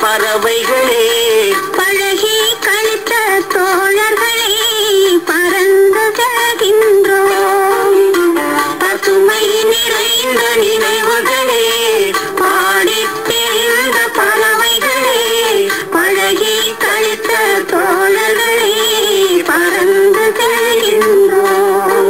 பறவைகளே பழகி கழித்த தோழர்களே பறந்து செல்கின்றோம். பசுமை நிறைந்த நினைவுகளே பாடித் தெரிந்த பறவைகளே பழகி கழித்த தோழர்களே பறந்து செல்கின்றோம்.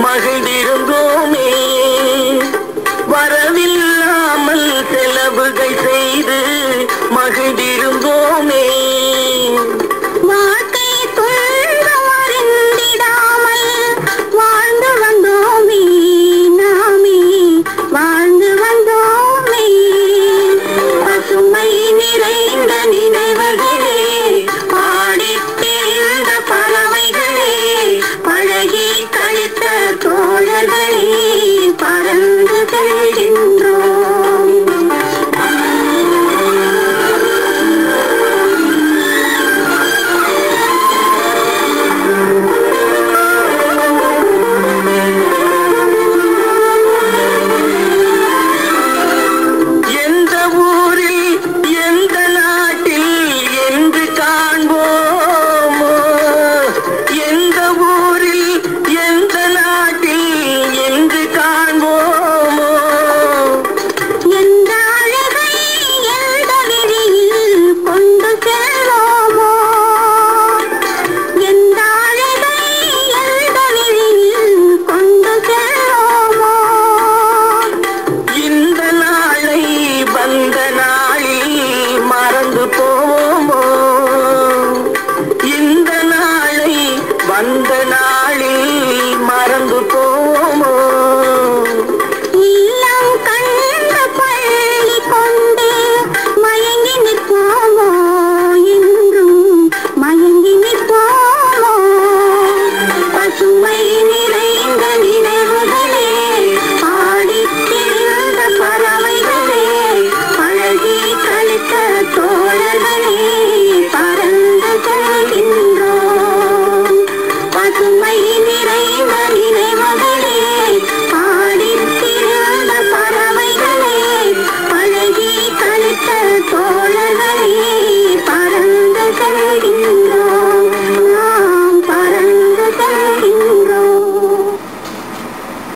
மகிழ்ந்திருந்தோமே வரவில்லாமல் செலவுகள் செய்து மகிழ்ந்திருந்தோமே வாழ்க்கை துன்பம் அறிந்திடாமல் வாழ்ந்து வந்தோமே நாமே வாழ்ந்து வந்தோமே. பசுமை நிறைந்த நினைவுகளே பாடித் தெரிந்த பறவைகளே பழகி கழித்த தோழர்களே பறந்து செல்கின்றோம். எந்த ஊரில் எந்த நாட்டில் என்று காண்போமோ எந்த ஊரில் எந்த நாட்டில் என்று காண்போமோ எந்த அழகை எந்த விழியில் கொண்டு செல்வோமோ எந்த அழகை எந்த விழியில் கொண்டு செல்வோமோ. இந்த நாளை வந்த நாளில் மறந்து போவோமோ இந்த நாளை வந்த நாளில் மறந்து போவோமோ இல்லம் கண்ட பள்ளி கொண்டு மயங்கி நிற்போமோ என்றும் மயங்கி நிற்போமோ. பசுமை நிறைந்த நினைவுகளே பாடித் தெரிந்த பறவைகளே பழகி கழித்த தோழர்களே பறந்து செல்கின்றோம். பசுமை நிறைந்த நினைவுகளே பாடித் தெரிந்த பறவைகளே பழகி கழித்த தோழர்களே பறந்து செல்கின்றோம்.